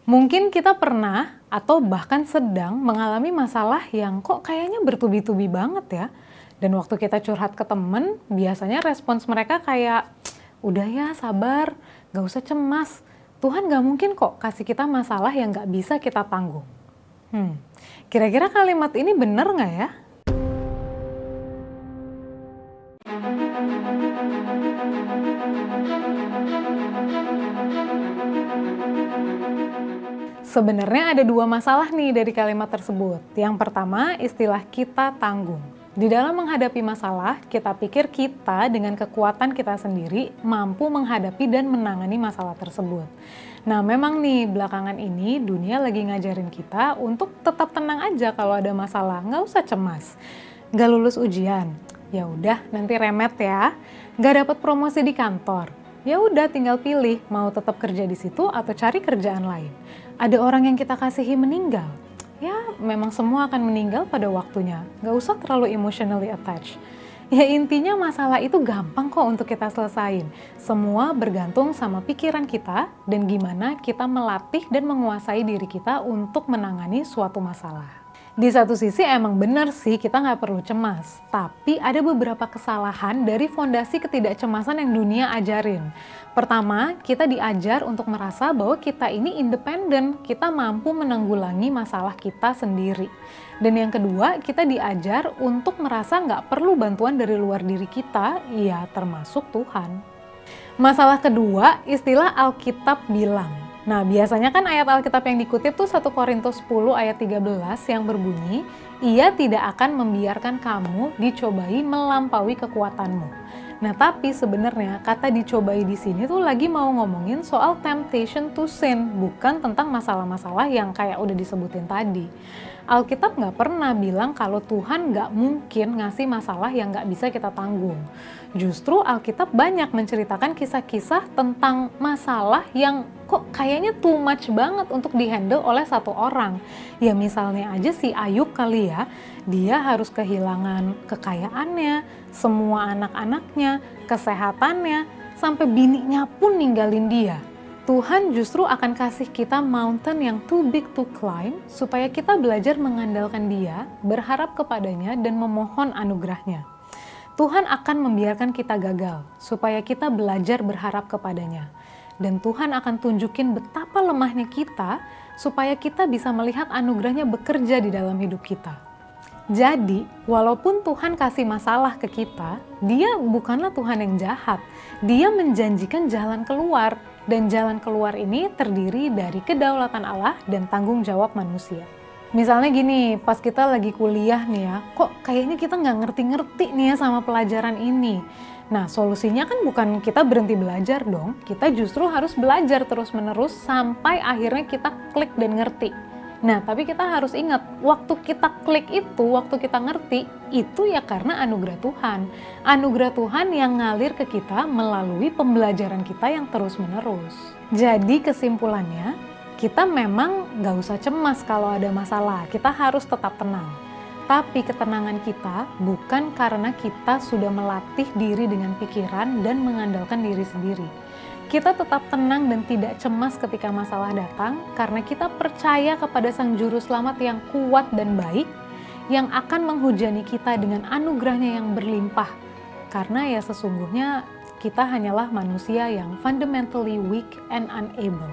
Mungkin kita pernah atau bahkan sedang mengalami masalah yang kok kayaknya bertubi-tubi banget ya. Dan waktu kita curhat ke temen, biasanya respons mereka kayak, udah ya sabar, gak usah cemas. Tuhan gak mungkin kok kasih kita masalah yang gak bisa kita tanggung. Kira-kira kalimat ini bener gak ya? Sebenarnya ada dua masalah nih dari kalimat tersebut. Yang pertama, istilah kita tanggung. Di dalam menghadapi masalah, kita pikir kita dengan kekuatan kita sendiri mampu menghadapi dan menangani masalah tersebut. Nah, memang nih belakangan ini dunia lagi ngajarin kita untuk tetap tenang aja kalau ada masalah, nggak usah cemas. Nggak lulus ujian, ya udah nanti remet ya. Nggak dapat promosi di kantor, ya udah tinggal pilih mau tetap kerja di situ atau cari kerjaan lain. Ada orang yang kita kasihi meninggal, ya memang semua akan meninggal pada waktunya, gak usah terlalu emotionally attached. Ya intinya masalah itu gampang kok untuk kita selesain. Semua bergantung sama pikiran kita dan gimana kita melatih dan menguasai diri kita untuk menangani suatu masalah. Di satu sisi emang benar sih kita nggak perlu cemas, tapi ada beberapa kesalahan dari fondasi ketidakcemasan yang dunia ajarin. Pertama, kita diajar untuk merasa bahwa kita ini independen, kita mampu menanggulangi masalah kita sendiri. Dan yang kedua, kita diajar untuk merasa nggak perlu bantuan dari luar diri kita, ya termasuk Tuhan. Masalah kedua, istilah Alkitab bilang. Nah, biasanya kan ayat Alkitab yang dikutip tuh 1 Korintus 10 ayat 13 yang berbunyi, "Ia tidak akan membiarkan kamu dicobai melampaui kekuatanmu." Nah, tapi sebenarnya kata dicobai di sini tuh lagi mau ngomongin soal temptation to sin, bukan tentang masalah-masalah yang kayak udah disebutin tadi. Alkitab nggak pernah bilang kalau Tuhan nggak mungkin ngasih masalah yang nggak bisa kita tanggung. Justru Alkitab banyak menceritakan kisah-kisah tentang masalah yang kok kayaknya too much banget untuk dihandle oleh satu orang. Ya misalnya aja si Ayub kali ya, dia harus kehilangan kekayaannya, semua anak-anaknya, kesehatannya, sampai bininya pun ninggalin dia. Tuhan justru akan kasih kita mountain yang too big to climb supaya kita belajar mengandalkan Dia, berharap kepadanya dan memohon anugerahnya. Tuhan akan membiarkan kita gagal supaya kita belajar berharap kepadanya. Dan Tuhan akan tunjukin betapa lemahnya kita supaya kita bisa melihat anugerahnya bekerja di dalam hidup kita. Jadi, walaupun Tuhan kasih masalah ke kita, Dia bukanlah Tuhan yang jahat. Dia menjanjikan jalan keluar, dan jalan keluar ini terdiri dari kedaulatan Allah dan tanggung jawab manusia. Misalnya gini, pas kita lagi kuliah nih ya, kok kayaknya kita nggak ngerti-ngerti nih ya sama pelajaran ini. Nah, solusinya kan bukan kita berhenti belajar dong, kita justru harus belajar terus-menerus sampai akhirnya kita klik dan ngerti. Nah, tapi kita harus ingat, waktu kita klik itu, waktu kita ngerti, itu ya karena anugerah Tuhan. Anugerah Tuhan yang ngalir ke kita melalui pembelajaran kita yang terus-menerus. Jadi kesimpulannya, kita memang gak usah cemas kalau ada masalah, kita harus tetap tenang. Tapi ketenangan kita bukan karena kita sudah melatih diri dengan pikiran dan mengandalkan diri sendiri. Kita tetap tenang dan tidak cemas ketika masalah datang karena kita percaya kepada Sang Juru Selamat yang kuat dan baik yang akan menghujani kita dengan anugerahnya yang berlimpah. Karena ya sesungguhnya kita hanyalah manusia yang fundamentally weak and unable.